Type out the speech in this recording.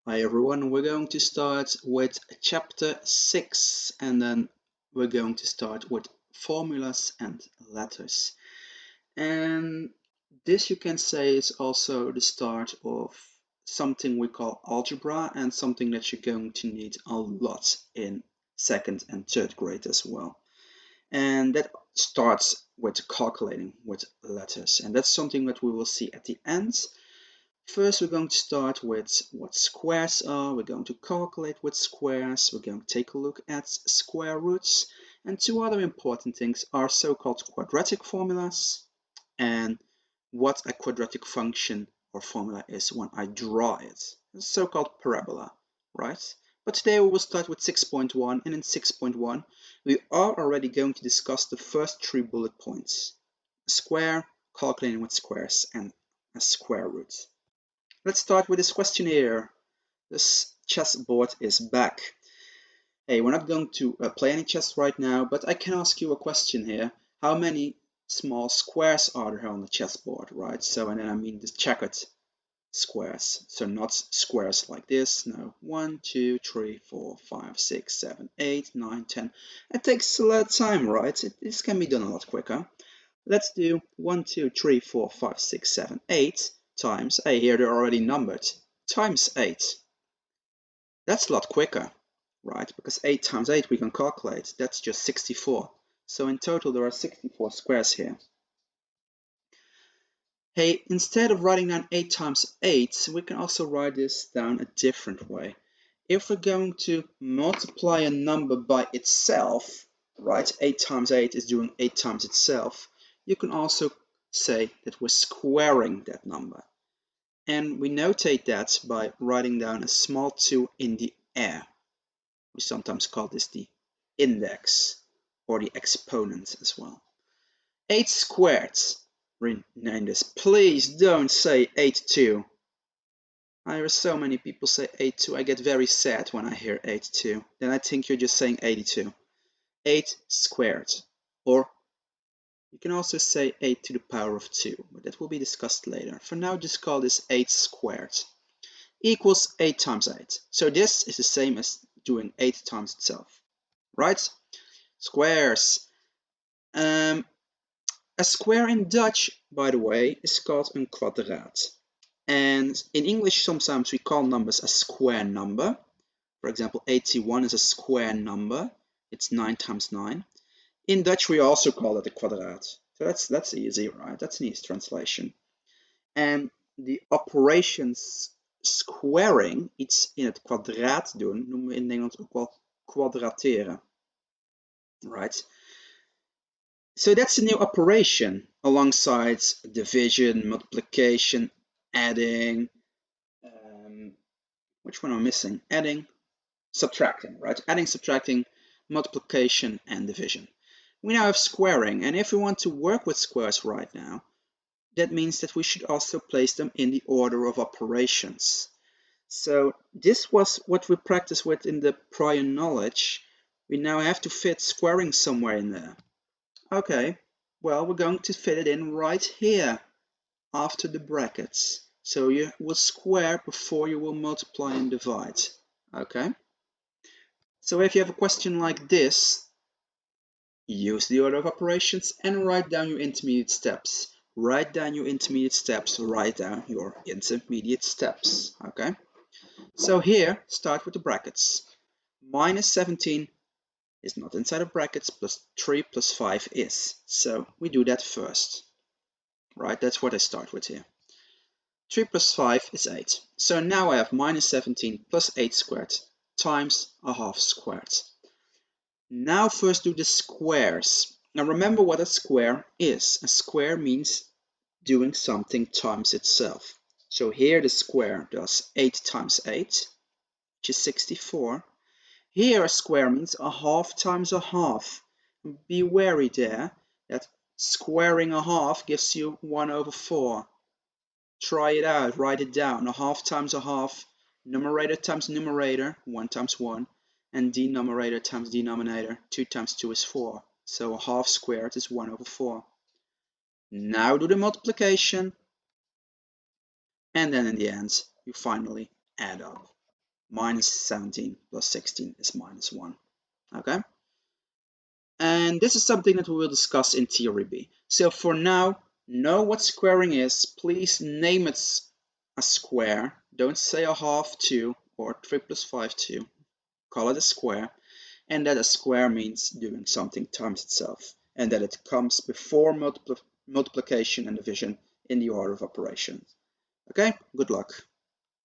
Hi everyone, we're going to start with chapter 6 and then we're going to start with formulas and letters. And this you can say is also the start of something we call algebra and something that you're going to need a lot in second and third grade as well. And that starts with calculating with letters, and that's something that we will see at the end. First, we're going to start with what squares are. We're going to calculate with squares. We're going to take a look at square roots. And two other important things are so-called quadratic formulas and what a quadratic function or formula is when I draw it. It's so-called parabola, right? But today we will start with 6.1, and in 6.1 we are already going to discuss the first three bullet points: a square, calculating with squares, and a square root. Let's start with this questionnaire. This chessboard is back. Hey, we're not going to play any chess right now, but I can ask you a question here. How many small squares are there on the chessboard, right? So, and then I mean the checkered squares. So not squares like this. No, 1, 2, 3, 4, 5, 6, 7, 8, 9, 10. It takes a lot of time, right? This can be done a lot quicker. Let's do 1, 2, 3, 4, 5, 6, 7, 8 times, hey, here they're already numbered, times 8. That's a lot quicker, right? Because 8 times 8 we can calculate. That's just 64. So in total there are 64 squares here. Hey, instead of writing down 8 times 8, we can also write this down a different way. If we're going to multiply a number by itself, right? 8 times 8 is doing 8 times itself. You can also say that we're squaring that number. And we notate that by writing down a small 2 in the air. We sometimes call this the index or the exponent as well. 8 squared. Rename this. Please don't say 82. I hear so many people say 82. I get very sad when I hear 82. Then I think you're just saying 82. 8 squared. Or you can also say 8 to the power of 2, but that will be discussed later. For now, just call this 8 squared equals 8 times 8. So this is the same as doing 8 times itself, right? Squares. A square in Dutch, by the way, is called een kwadraat. And in English, sometimes we call numbers a square number. For example, 81 is a square number. It's 9 times 9. In Dutch, we also call it a kwadraat. So that's easy, right? That's an easy translation. En die operations squaring, iets in het kwadraat doen, noemen we in Nederlands ook wel kwadrateren. Right? So that's a new operation alongside division, multiplication, adding. Which one am I missing? Adding, subtracting, right? Adding, subtracting, multiplication, and division. We now have squaring, and if we want to work with squares right now, that means that we should also place them in the order of operations. So this was what we practiced with in the prior knowledge. We now have to fit squaring somewhere in there. Okay, well, we're going to fit it in right here after the brackets. So you will square before you will multiply and divide. Okay? So if you have a question like this, use the order of operations and write down your intermediate steps. Write down your intermediate steps. Write down your intermediate steps. Okay? So here, start with the brackets. Minus 17 is not inside of brackets, plus 3 plus 5 is. So we do that first. Right? That's what I start with here. 3 plus 5 is 8. So now I have minus 17 plus 8 squared times a half squared. Now first do the squares. Now remember what a square is. A square means doing something times itself. So here the square does 8 times 8, which is 64. Here a square means a half times a half. Be wary there that squaring a half gives you 1 over 4. Try it out, write it down. A half times a half, numerator times numerator, 1 times 1, and denominator times denominator, 2 times 2 is 4. So a half squared is 1 over 4. Now do the multiplication, and then in the end, you finally add up. minus 17 plus 16 is minus 1. Okay? And this is something that we will discuss in Theory B. So for now, know what squaring is. Please name it a square. Don't say a half 2 or 3 plus 5 2. Call it a square. And that a square means doing something times itself. And that it comes before multiplication and division in the order of operations. Okay, good luck.